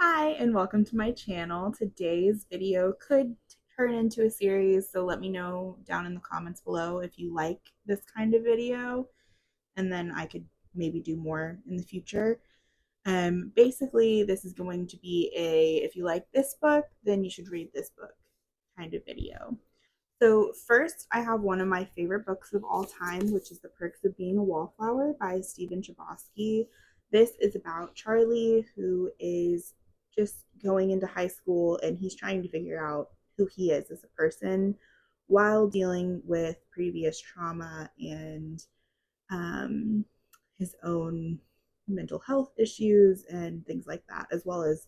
Hi, and welcome to my channel. Today's video could turn into a series, so let me know down in the comments below if you like this kind of video, and then I could maybe do more in the future. Basically, this is going to be if you like this book, then you should read this book kind of video. So first, I have one of my favorite books of all time, which is The Perks of Being a Wallflower by Stephen Chbosky. This is about Charlie, who is just going into high school and he's trying to figure out who he is as a person while dealing with previous trauma and um, his own mental health issues and things like that, as well as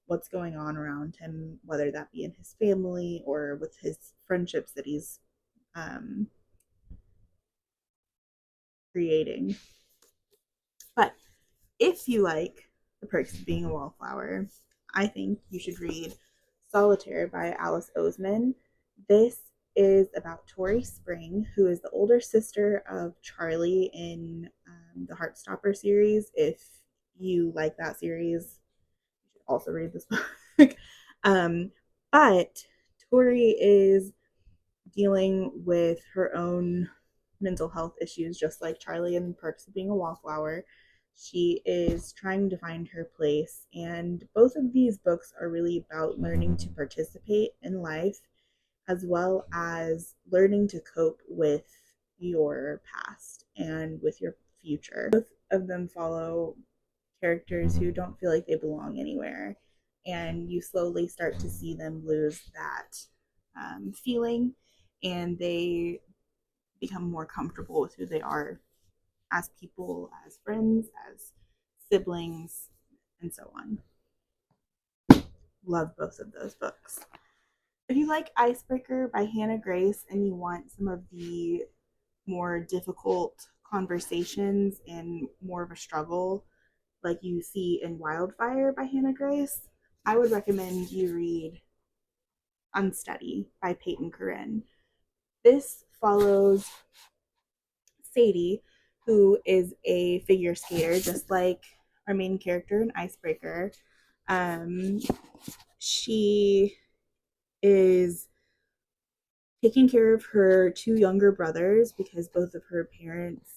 what's going on around him, whether that be in his family or with his friendships that he's um, creating. But if you like The Perks of Being a Wallflower, I think you should read Solitaire by Alice Oseman. This is about Tori Spring, who is the older sister of Charlie in the Heartstopper series. If you like that series, you should also read this book. um, but Tori is dealing with her own mental health issues, just like Charlie in Perks of Being a Wallflower. She is trying to find her place, and both of these books are really about learning to participate in life as well as learning to cope with your past and with your future. Both of them follow characters who don't feel like they belong anywhere, and you slowly start to see them lose that feeling, and they become more comfortable with who they are as people, as friends, as siblings, and so on. Love both of those books. If you like Icebreaker by Hannah Grace and you want some of the more difficult conversations and more of a struggle like you see in Wildfire by Hannah Grace, I would recommend you read Unsteady by Peyton Corinne. This follows Sadie, who is a figure skater, just like our main character in Icebreaker. Um, she is taking care of her two younger brothers because both of her parents,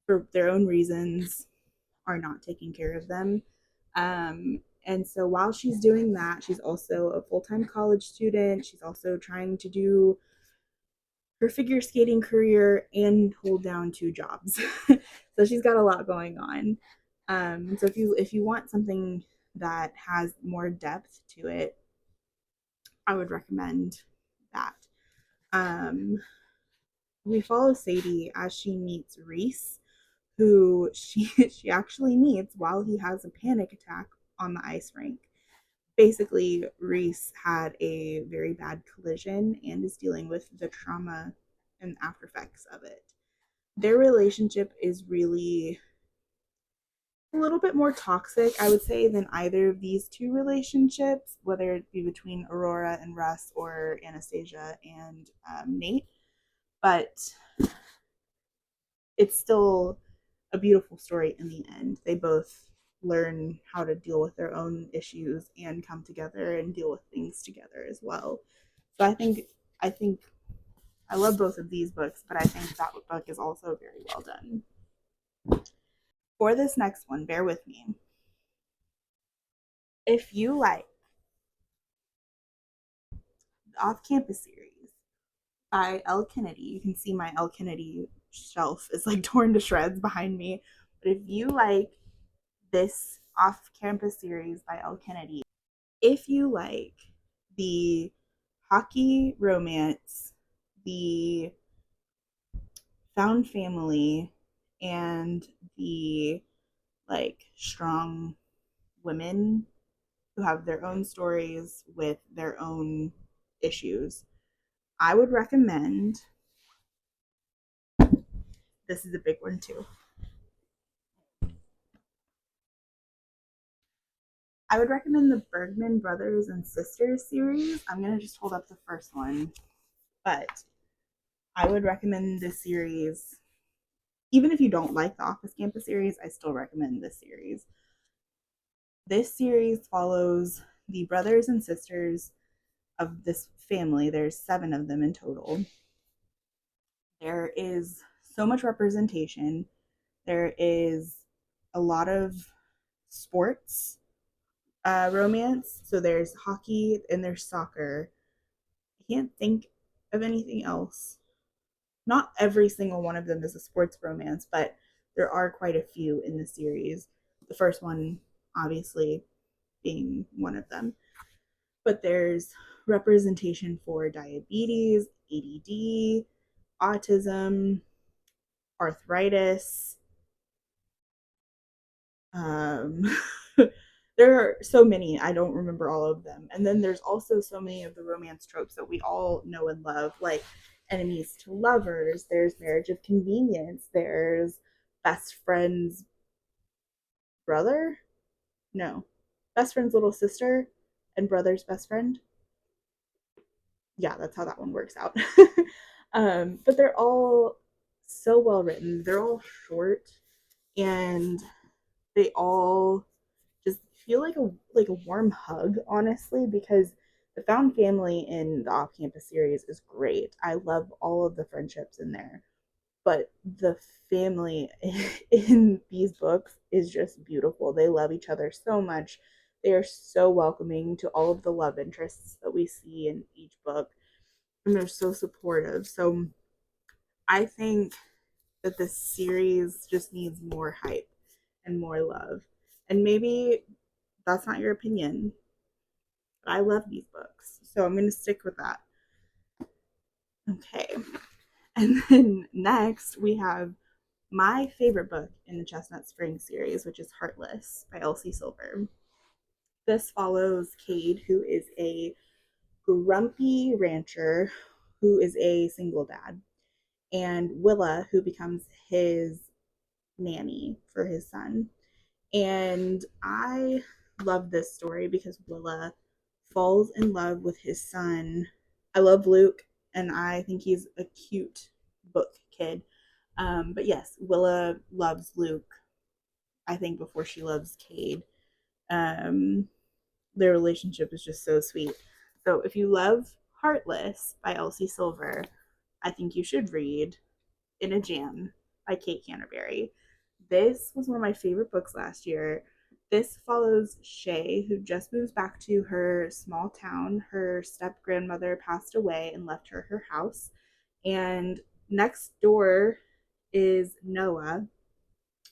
for their own reasons, are not taking care of them. And so while she's doing that, she's also a full time college student. She's also trying to do her figure skating career and hold down two jobs. So she's got a lot going on. So if you want something that has more depth to it, I would recommend that. Um, we follow Sadie as she meets Reese, who she actually meets while he has a panic attack on the ice rink. Basically, Reese had a very bad collision and is dealing with the trauma and after effects of it. Their relationship is really a little bit more toxic, I would say, than either of these two relationships, whether it be between Aurora and Russ or Anastasia and Nate. But it's still a beautiful story in the end. They both learn how to deal with their own issues and come together and deal with things together as well. So I think I love both of these books, but I think that book is also very well done. For this next one, bear with me. If you like the Off Campus series by Elle Kennedy, you can see my Elle Kennedy shelf is like torn to shreds behind me. But if you like this Off Campus series by Elle Kennedy, if you like the hockey romance, the found family, and the like strong women who have their own stories with their own issues, I would recommend this is a big one too. I would recommend the Bergman Brothers and Sisters series. I'm going to just hold up the first one, but I would recommend this series. Even if you don't like the Office Campus series, I still recommend this series. This series follows the brothers and sisters of this family. There's 7 of them in total. There is so much representation. There is a lot of sports romance. So there's hockey and there's soccer. I can't think of anything else. Not every single one of them is a sports romance, but there are quite a few in the series. The first one, obviously, being one of them. But there's representation for diabetes, ADD, autism, arthritis. Um, there are so many, I don't remember all of them. And then there's also so many of the romance tropes that we all know and love, like enemies to lovers, there's marriage of convenience, there's best friend's brother? No. Best friend's little sister and brother's best friend. Yeah, that's how that one works out. But they're all so well written. They're all short and they all just feel like a warm hug, honestly, because the found family in the off campus series is great. I love all of the friendships in there. But the family in these books is just beautiful. They love each other so much. They are so welcoming to all of the love interests that we see in each book. And they're so supportive. So I think that this series just needs more hype and more love. And maybe that's not your opinion, but I love these books. So I'm going to stick with that. Okay. And then next we have my favorite book in the Chestnut Spring series, which is Heartless by Elsie Silver. This follows Cade, who is a grumpy rancher who is a single dad, and Willa, who becomes his nanny for his son. And I love this story because Willa falls in love with his son. I love Luke, and I think he's a cute book kid. But yes, Willa loves Luke, I think, before she loves Cade. Um, their relationship is just so sweet. So if you love Heartless by Elsie Silver, I think you should read In a Jam by Kate Canterbury. This was one of my favorite books last year. This follows Shay, who just moves back to her small town. Her step grandmother passed away and left her her house. And next door is Noah,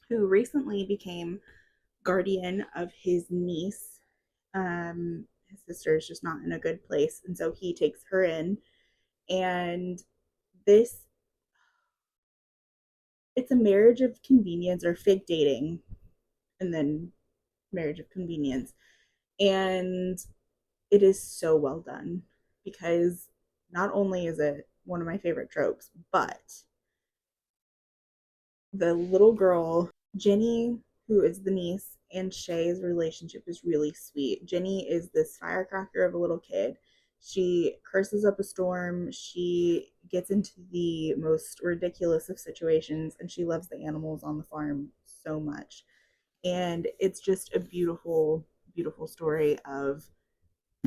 who recently became guardian of his niece. His sister is just not in a good place, and so he takes her in. And this, it's a marriage of convenience or fake dating, and then marriage of convenience. And it is so well done because not only is it one of my favorite tropes, but the little girl, Jenny, who is the niece, and Shay's relationship is really sweet. Jenny is this firecracker of a little kid. She curses up a storm. She gets into the most ridiculous of situations, and she loves the animals on the farm so much. And it's just a beautiful, beautiful story of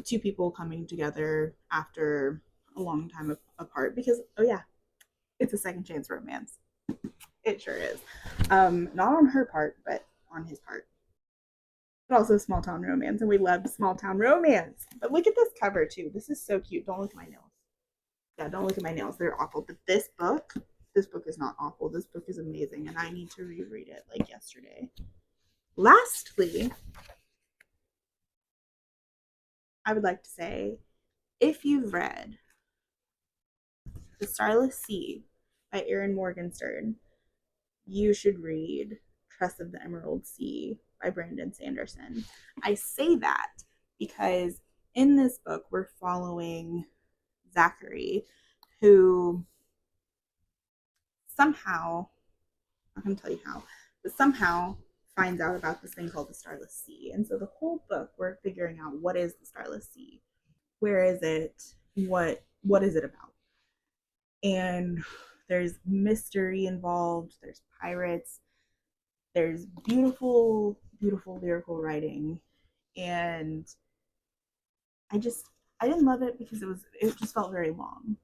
two people coming together after a long time apart because, oh, yeah, it's a second chance romance. It sure is. Not on her part, but on his part. But also small town romance, and we love small town romance. But look at this cover too. This is so cute. Don't look at my nails. Yeah, don't look at my nails. They're awful. But this book is not awful. This book is amazing, and I need to reread it like yesterday. Lastly, I would like to say, if you've read The Starless Sea by Erin Morgenstern, you should read Trust of the Emerald Sea by Brandon Sanderson. I say that because in this book, we're following Zachary, who somehow, I'm going to tell you how, but somehow finds out about this thing called the Starless Sea. And so the whole book, we're figuring out what is the Starless Sea? Where is it? What is it about? And there's mystery involved, there's pirates, there's beautiful, beautiful lyrical writing, And I just I didn't love it because it just felt very long.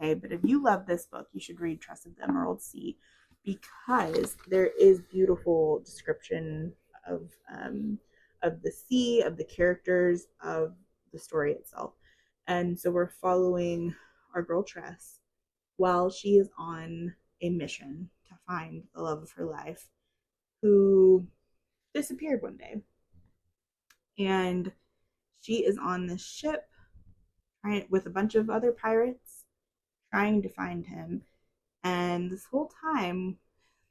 Okay, but if you love this book, you should read Trust of the Emerald Sea because there is beautiful description of um, of the sea, of the characters, of the story itself. And so we're following our girl Tress while she is on a mission to find the love of her life, who disappeared one day. And she is on this ship with a bunch of other pirates trying to find him. And this whole time,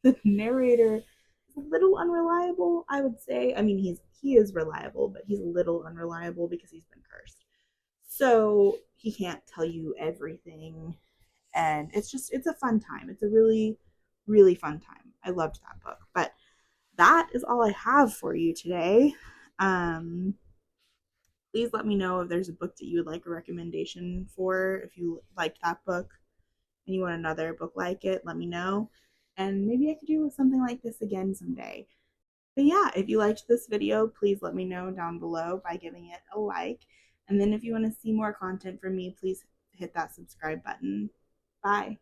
the narrator is a little unreliable, I would say. I mean, he is reliable, but he's a little unreliable because he's been cursed. So he can't tell you everything. And it's a fun time. It's a really, really fun time. I loved that book. But that is all I have for you today. Um, Please let me know if there's a book that you would like a recommendation for. If you liked that book and you want another book like it, let me know. And maybe I could do something like this again someday. But yeah, if you liked this video, please let me know down below by giving it a like. And then if you want to see more content from me, please hit that subscribe button. Bye.